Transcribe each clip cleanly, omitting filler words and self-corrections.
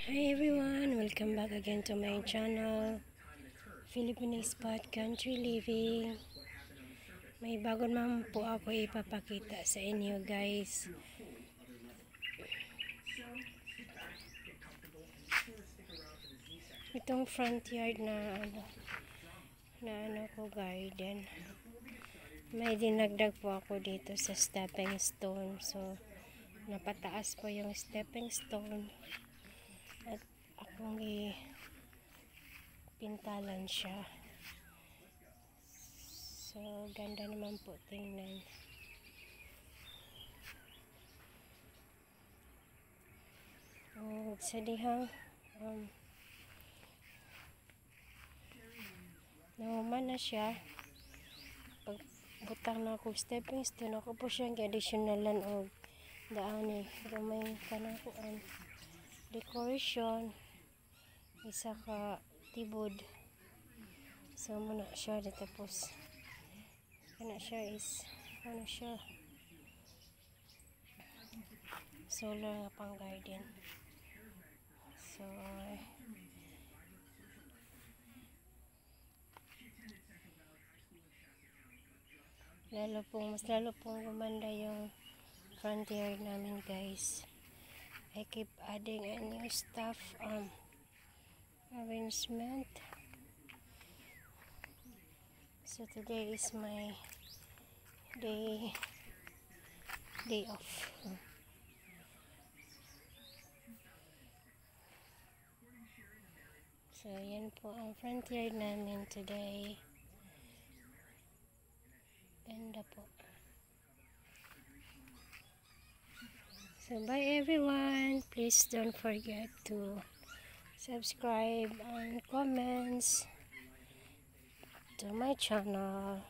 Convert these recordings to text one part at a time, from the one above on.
Hi everyone, welcome back again to my channel, Filipino Spot Country Living. May bago naman po ako ipapakita sa inyo guys. Itong front yard na ano ko garden. May dinagdag po ako dito sa stepping stone. So napataas po yung stepping stone. At akong pintalan siya. So, ganda naman po tingnan. Sa dihang nahuman na siya. Pag butang na ako stepping stone, ako po siyang additionalan o daan pero may kanang decoration isa ka tibod. So muna siya tapos kana siya is ano siya solar nga pang garden. So mas lalo pong gumanda yung front yard namin guys. I keep adding a new stuff arrangement. So today is my day off. So yan po ang front yard namin today. Ganda po. So bye everyone. Please don't forget to subscribe and comments to my channel.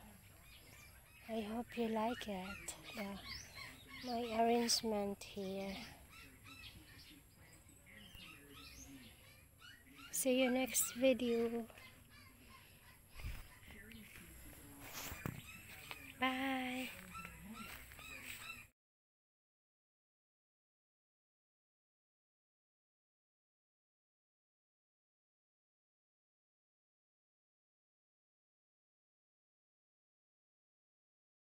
I hope you like it. My arrangement here. See you next video. Bye.